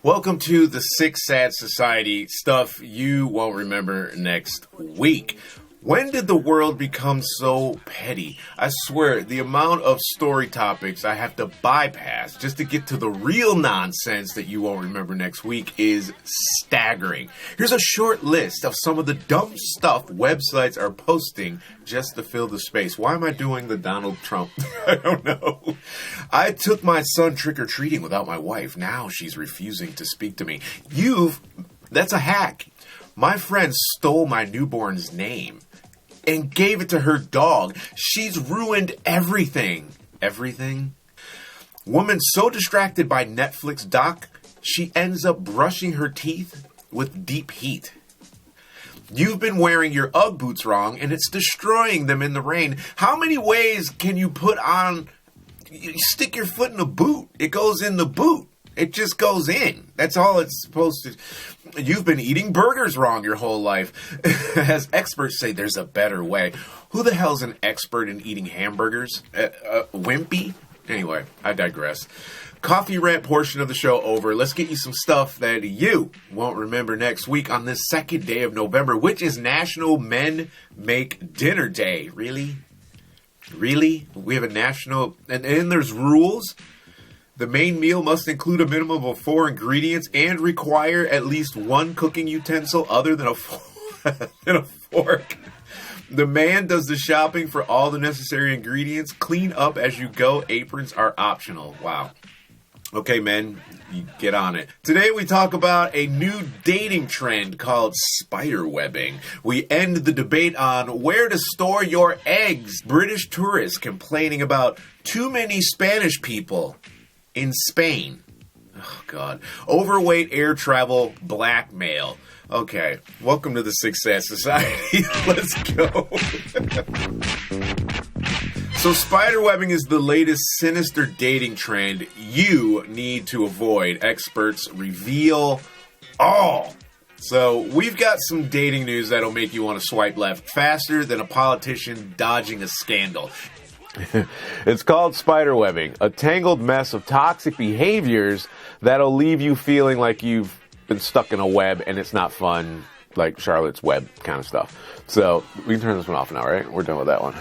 Welcome to the Sick Sad Society, stuff you won't remember next week. When did the world become so petty? I swear, the amount of story topics I have to bypass just to get to the real nonsense that you won't remember next week is staggering. Here's a short list of some of the dumb stuff websites are posting just to fill the space. Why am I doing the Donald Trump? I don't know. I took my son trick-or-treating without my wife. Now she's refusing to speak to me. That's a hack. My friend stole my newborn's name and gave it to her dog. She's ruined everything. Everything? Woman so distracted by Netflix doc, she ends up brushing her teeth with deep heat. You've been wearing your Ugg boots wrong, and it's destroying them in the rain. How many ways can you put on... You stick your foot in a boot. It goes in the boot. It just goes in. That's all it's supposed to... You've been eating burgers wrong your whole life. As experts say, there's a better way. Who the hell's an expert in eating hamburgers? Wimpy? Anyway, I digress. Coffee rant portion of the show over. Let's get you some stuff that you won't remember next week on this second day of November, which is National Men Make Dinner Day. Really? Really? We have a national... And there's rules... The main meal must include a minimum of 4 ingredients and require at least one cooking utensil other than a fork. The man does the shopping for all the necessary ingredients. Clean up as you go. Aprons are optional. Wow. Okay, men, you get on it. Today we talk about a new dating trend called spider webbing. We end the debate on where to store your eggs. British tourists complaining about too many Spanish people in Spain. Oh, God. Overweight air travel blackmail. Okay. Welcome to the Sick Sad Society. Let's go. So spider webbing is the latest sinister dating trend you need to avoid. Experts reveal all. So we've got some dating news that'll make you want to swipe left faster than a politician dodging a scandal. It's called spider webbing, a tangled mess of toxic behaviors that'll leave you feeling like you've been stuck in a web and it's not fun, like Charlotte's Web kind of stuff. So we can turn this one off now, right? We're done with that one.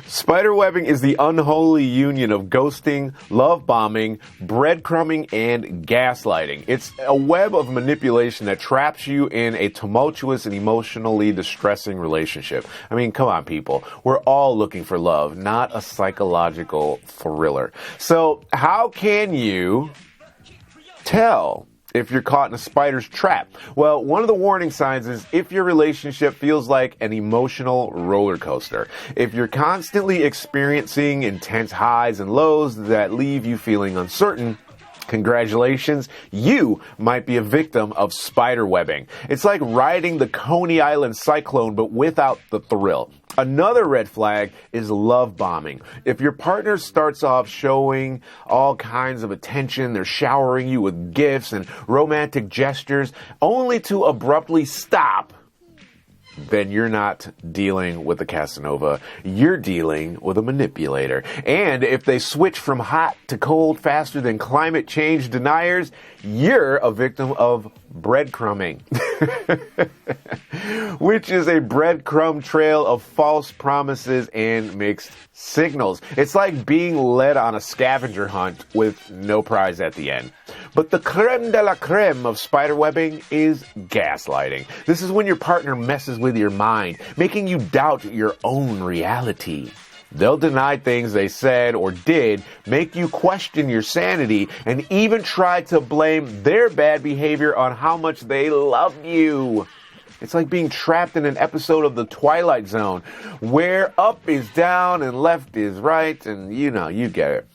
Spider webbing is the unholy union of ghosting, love bombing, breadcrumbing, and gaslighting. It's a web of manipulation that traps you in a tumultuous and emotionally distressing relationship. I mean, come on, people. We're all looking for love, not a psychological thriller. So how can you tell if you're caught in a spider's trap? Well, one of the warning signs is if your relationship feels like an emotional roller coaster. If you're constantly experiencing intense highs and lows that leave you feeling uncertain, congratulations, you might be a victim of spider webbing. It's like riding the Coney Island cyclone, but without the thrill. Another red flag is love bombing. If your partner starts off showing all kinds of attention, they're showering you with gifts and romantic gestures, only to abruptly stop, then you're not dealing with a Casanova. You're dealing with a manipulator. And if they switch from hot to cold faster than climate change deniers, you're a victim of breadcrumbing, which is a breadcrumb trail of false promises and mixed signals. It's like being led on a scavenger hunt with no prize at the end. But the creme de la creme of spider webbing is gaslighting. This is when your partner messes with your mind, making you doubt your own reality. They'll deny things they said or did, make you question your sanity, and even try to blame their bad behavior on how much they love you. It's like being trapped in an episode of The Twilight Zone, where up is down and left is right, and you get it.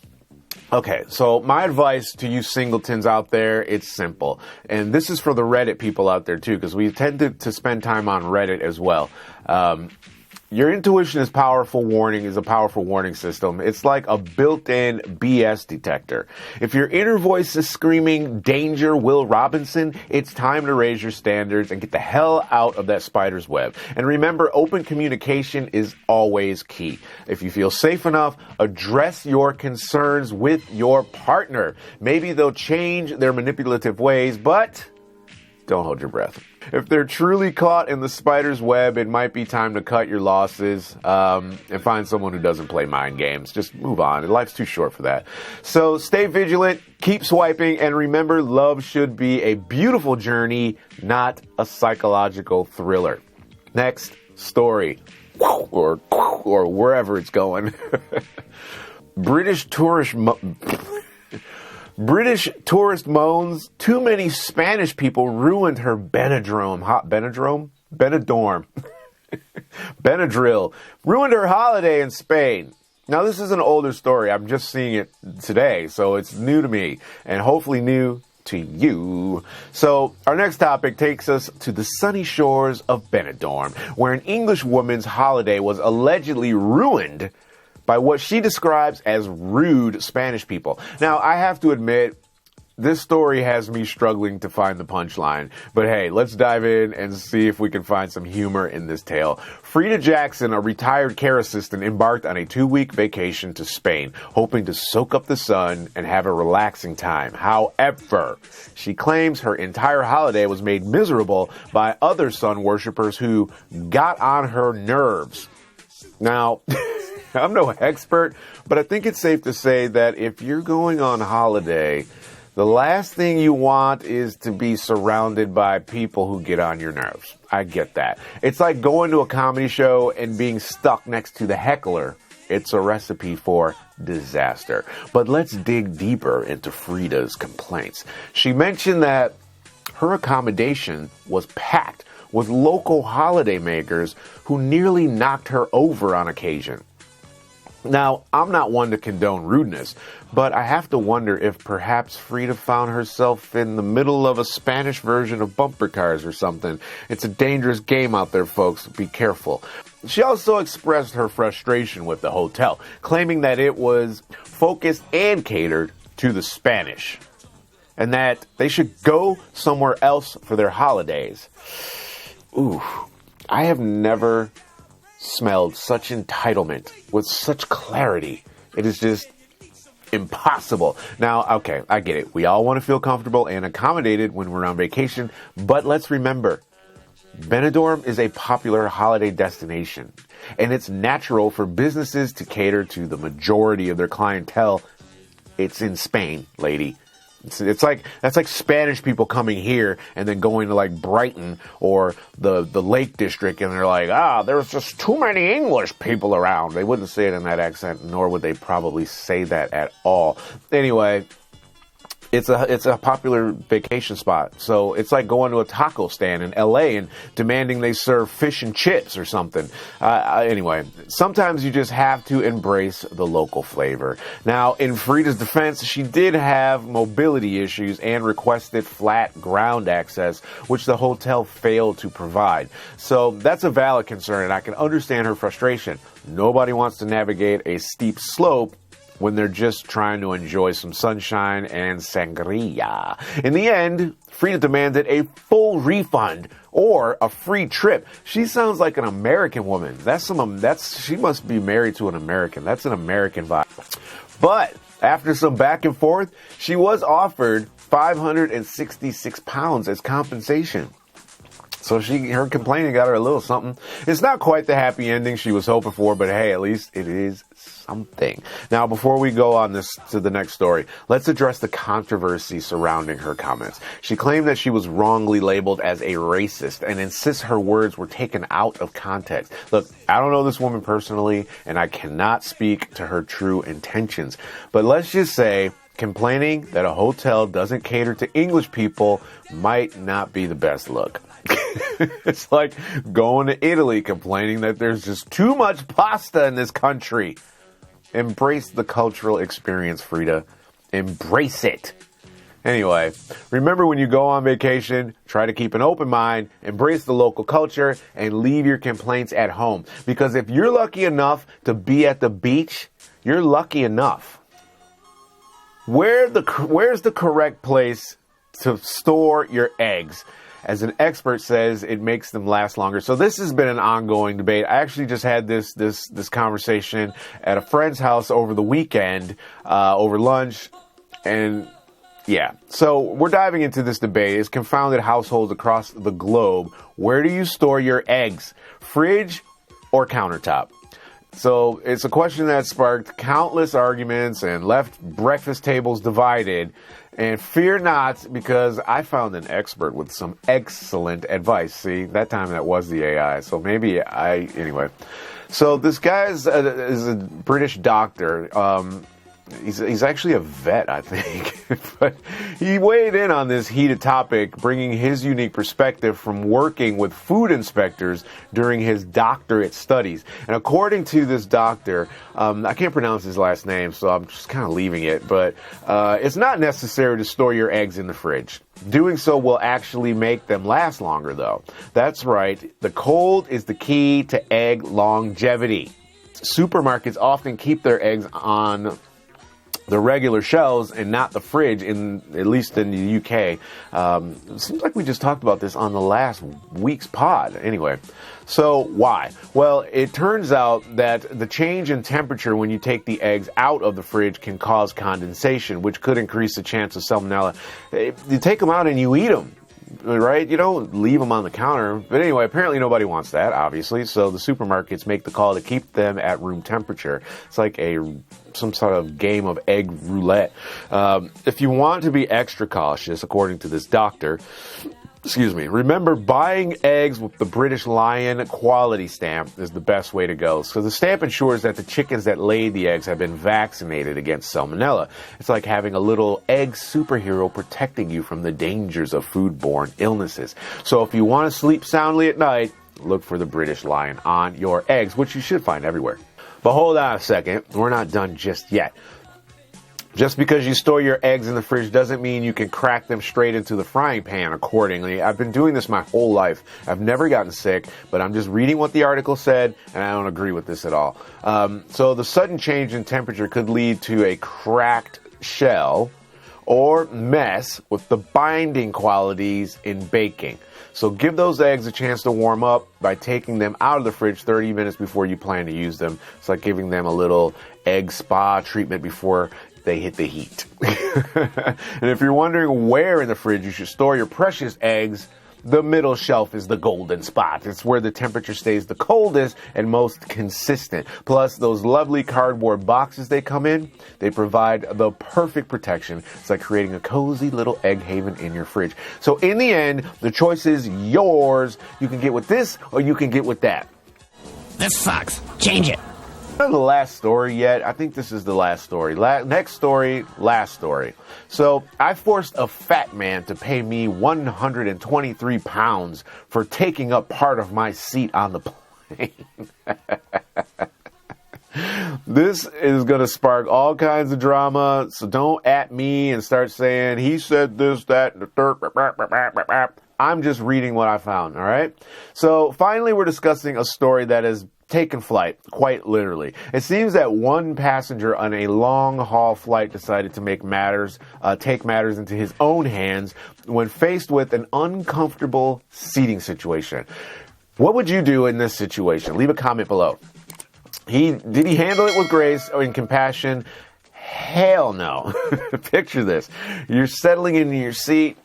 Okay, so my advice to you singletons out there, it's simple. And this is for the Reddit people out there too, because we tend to spend time on Reddit as well. Your intuition is a powerful warning system. It's like a built-in BS detector. If your inner voice is screaming, "Danger, Will Robinson," it's time to raise your standards and get the hell out of that spider's web. And remember, open communication is always key. If you feel safe enough, address your concerns with your partner. Maybe they'll change their manipulative ways, but don't hold your breath. If they're truly caught in the spider's web, it might be time to cut your losses and find someone who doesn't play mind games. Just move on. Life's too short for that. So stay vigilant, keep swiping, and remember, love should be a beautiful journey, not a psychological thriller. Next story, or wherever it's going. British tourist moans too many Spanish people ruined her Benadryl. Benadryl ruined her holiday in Spain. Now, this is an older story. I'm just seeing it today, so it's new to me and hopefully new to you. So our next topic takes us to the sunny shores of Benidorm, where an English woman's holiday was allegedly ruined by what she describes as rude Spanish people. Now, I have to admit, this story has me struggling to find the punchline. But hey, let's dive in and see if we can find some humor in this tale. Frida Jackson, a retired care assistant, embarked on a 2-week vacation to Spain, hoping to soak up the sun and have a relaxing time. However, she claims her entire holiday was made miserable by other sun worshippers who got on her nerves. Now, I'm no expert, but I think it's safe to say that if you're going on holiday, the last thing you want is to be surrounded by people who get on your nerves. I get that. It's like going to a comedy show and being stuck next to the heckler. It's a recipe for disaster. But let's dig deeper into Frida's complaints. She mentioned that her accommodation was packed with local holidaymakers who nearly knocked her over on occasion. Now, I'm not one to condone rudeness, but I have to wonder if perhaps Frida found herself in the middle of a Spanish version of bumper cars or something. It's a dangerous game out there, folks. Be careful. She also expressed her frustration with the hotel, claiming that it was focused and catered to the Spanish, and that they should go somewhere else for their holidays. Ooh, I have never smelled such entitlement with such clarity. It is just impossible. Now, okay, I get it. We all want to feel comfortable and accommodated when we're on vacation, but let's remember, Benidorm is a popular holiday destination, and it's natural for businesses to cater to the majority of their clientele. It's in Spain, lady. It's like that's like Spanish people coming here and then going to like Brighton or the Lake District, and they're like, there's just too many English people around. They wouldn't say it in that accent, nor would they probably say that at all. Anyway, it's a popular vacation spot. So it's like going to a taco stand in LA and demanding they serve fish and chips or something. Anyway, sometimes you just have to embrace the local flavor. Now, in Frida's defense, she did have mobility issues and requested flat ground access, which the hotel failed to provide. So that's a valid concern, and I can understand her frustration. Nobody wants to navigate a steep slope when they're just trying to enjoy some sunshine and sangria. In the end, Frida demanded a full refund or a free trip. She sounds like an American woman. She must be married to an American. That's an American vibe. But after some back and forth, she was offered 566 pounds as compensation. So her complaining got her a little something. It's not quite the happy ending she was hoping for, but hey, at least it is something. Now, before we go on to the next story, let's address the controversy surrounding her comments. She claimed that she was wrongly labeled as a racist and insists her words were taken out of context. Look, I don't know this woman personally, and I cannot speak to her true intentions, but let's just say complaining that a hotel doesn't cater to English people might not be the best look. It's like going to Italy complaining that there's just too much pasta in this country. Embrace the cultural experience, Frida. Embrace it. Anyway, remember when you go on vacation, try to keep an open mind, embrace the local culture, and leave your complaints at home. Because if you're lucky enough to be at the beach, you're lucky enough. Where's the correct place to store your eggs? As an expert says, it makes them last longer. So this has been an ongoing debate. I actually just had this conversation at a friend's house over the weekend, over lunch, and yeah. So we're diving into this debate. It's confounded households across the globe. Where do you store your eggs? Fridge or countertop? So it's a question that sparked countless arguments and left breakfast tables divided. And fear not, because I found an expert with some excellent advice. See, that time that was the AI. So anyway. So this guy is a British doctor. He's actually a vet, I think. But he weighed in on this heated topic, bringing his unique perspective from working with food inspectors during his doctorate studies. And according to this doctor, I can't pronounce his last name, so I'm just kind of leaving it. But it's not necessary to store your eggs in the fridge. Doing so will actually make them last longer, though. That's right. The cold is the key to egg longevity. Supermarkets often keep their eggs on the regular shelves and not the fridge, at least in the UK. It seems like we just talked about this on the last week's pod. Anyway, so why? Well, it turns out that the change in temperature when you take the eggs out of the fridge can cause condensation, which could increase the chance of salmonella. You take them out and you eat them. Right? You don't leave them on the counter. But anyway, apparently nobody wants that, obviously. So the supermarkets make the call to keep them at room temperature. It's like some sort of game of egg roulette. If you want to be extra cautious, according to this doctor, remember buying eggs with the British Lion quality stamp is the best way to go. So the stamp ensures that the chickens that lay the eggs have been vaccinated against salmonella. It's like having a little egg superhero protecting you from the dangers of foodborne illnesses. So if you want to sleep soundly at night, look for the British Lion on your eggs, which you should find everywhere. But hold on a second, we're not done just yet. Just because you store your eggs in the fridge doesn't mean you can crack them straight into the frying pan accordingly. I've been doing this my whole life. I've never gotten sick, but I'm just reading what the article said, and I don't agree with this at all. So the sudden change in temperature could lead to a cracked shell or mess with the binding qualities in baking. So give those eggs a chance to warm up by taking them out of the fridge 30 minutes before you plan to use them. It's like giving them a little egg spa treatment before they hit the heat. And if you're wondering where in the fridge you should store your precious eggs, the middle shelf is the golden spot. It's where the temperature stays the coldest and most consistent. Plus, those lovely cardboard boxes they come in, they provide the perfect protection. It's like creating a cozy little egg haven in your fridge. So in the end, the choice is yours. You can get with this or you can get with that. This sucks. Change it. Not the last story yet. I think this is the last story. Next story, last story. So I forced a fat man to pay me 123 pounds for taking up part of my seat on the plane. This is going to spark all kinds of drama, so don't at me and start saying, he said this, that, and the third. I'm just reading what I found, all right? So finally, we're discussing a story that has taken flight, quite literally. It seems that one passenger on a long-haul flight decided to take matters into his own hands when faced with an uncomfortable seating situation. What would you do in this situation? Leave a comment below. Did he handle it with grace or in compassion? Hell no. Picture this. You're settling into your seat,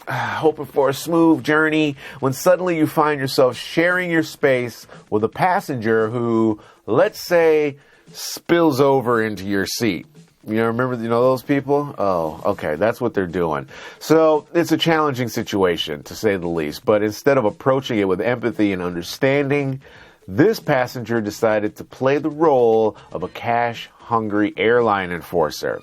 hoping for a smooth journey, when suddenly you find yourself sharing your space with a passenger who, let's say, spills over into your seat. Remember those people? Oh, okay, that's what they're doing. So it's a challenging situation, to say the least. But instead of approaching it with empathy and understanding, this passenger decided to play the role of a cash-hungry airline enforcer.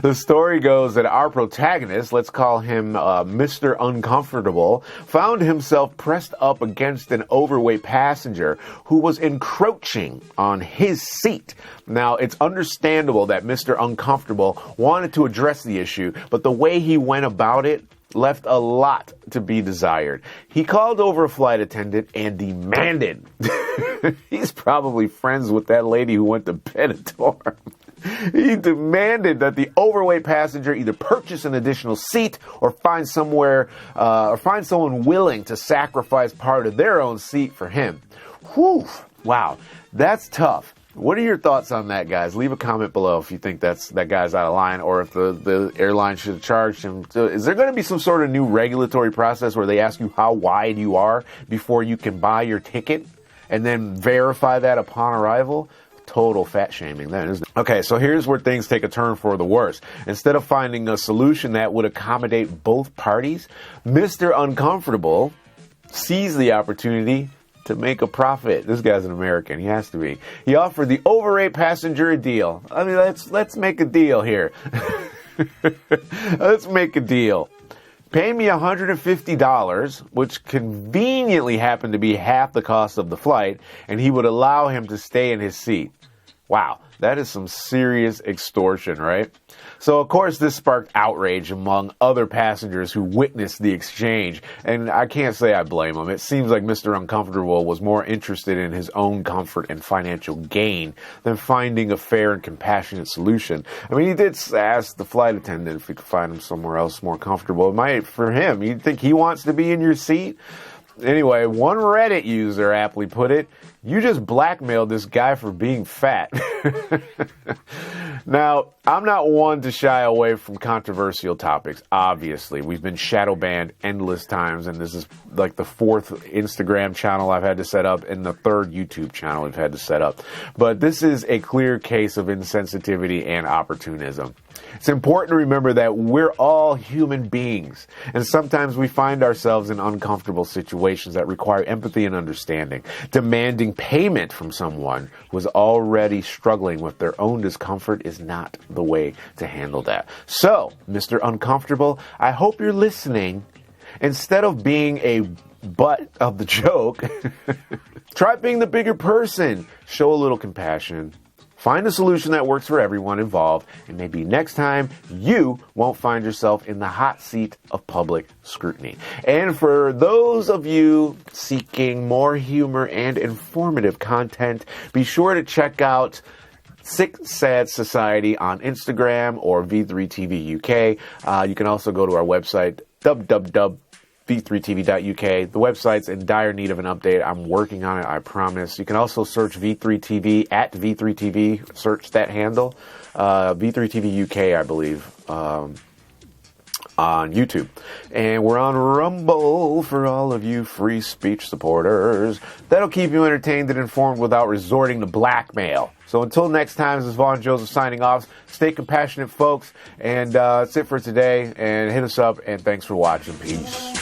The story goes that our protagonist, let's call him Mr. Uncomfortable, found himself pressed up against an overweight passenger who was encroaching on his seat. Now, it's understandable that Mr. Uncomfortable wanted to address the issue, but the way he went about it left a lot to be desired. He called over a flight attendant and demanded. He's probably friends with that lady who went to Benator. He demanded that the overweight passenger either purchase an additional seat or find someone willing to sacrifice part of their own seat for him. Whew, wow, that's tough. What are your thoughts on that, guys? Leave a comment below if you think that guy's out of line or if the airline should have charged him. So is there going to be some sort of new regulatory process where they ask you how wide you are before you can buy your ticket and then verify that upon arrival? Total fat shaming then, isn't it? Okay, so here's where things take a turn for the worse. Instead of finding a solution that would accommodate both parties, Mr. Uncomfortable seized the opportunity to make a profit. This guy's an American. He has to be. He offered the overweight passenger a deal. I mean, let's make a deal here. Let's make a deal. Pay me $150, which conveniently happened to be half the cost of the flight, and he would allow him to stay in his seat. Wow, that is some serious extortion, right? So, of course, this sparked outrage among other passengers who witnessed the exchange, and I can't say I blame him. It seems like Mr. Uncomfortable was more interested in his own comfort and financial gain than finding a fair and compassionate solution. I mean, he did ask the flight attendant if he could find him somewhere else more comfortable. For him, you'd think he wants to be in your seat? Anyway, one Reddit user aptly put it, "You just blackmailed this guy for being fat." Now, I'm not one to shy away from controversial topics, obviously. We've been shadow banned endless times, and this is like the fourth Instagram channel I've had to set up and the third YouTube channel I've had to set up. But this is a clear case of insensitivity and opportunism. It's important to remember that we're all human beings, and sometimes we find ourselves in uncomfortable situations that require empathy and understanding. Demanding payment from someone who is already struggling with their own discomfort is not the way to handle that. So, Mr. Uncomfortable, I hope you're listening. Instead of being a butt of the joke, try being the bigger person. Show a little compassion. Find a solution that works for everyone involved, and maybe next time you won't find yourself in the hot seat of public scrutiny. And for those of you seeking more humor and informative content, be sure to check out Sick Sad Society on Instagram or V3TV UK. You can also go to our website, v3tv.uk. The website's in dire need of an update. I'm working on it, I promise. You can also search V3TV at V3TV. Search that handle. V3TV UK, I believe, on YouTube. And we're on Rumble for all of you free speech supporters. That'll keep you entertained and informed without resorting to blackmail. So until next time, this is Vaughn Joseph signing off. Stay compassionate, folks. And that's it for today. And hit us up. And thanks for watching. Peace.